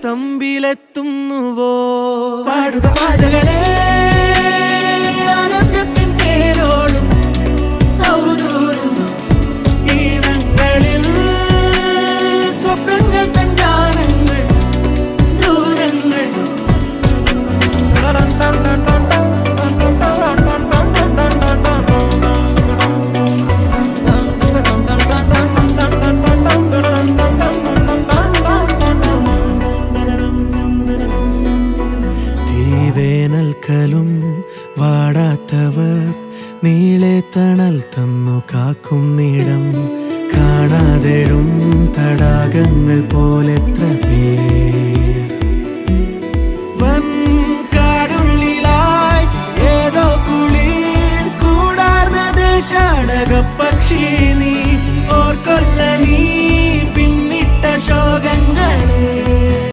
തമ്പിലെത്തുന്നുവോ? പാടുക പാതകളെ ആനന്ദത്തിൻ പേരോടും ഔദൂരും ഈണങ്ങളിൽ സ്വപ്നങ്ങൾ തൻ ഗാനങ്ങൾ ദൂരങ്ങൾ. വേനൽക്കലും വാടാത്തവർ നീളെ തണൽ തന്നു കാക്കും നീടം കാണാതെഴും തടാകങ്ങൾ പോലെത്ര പേർ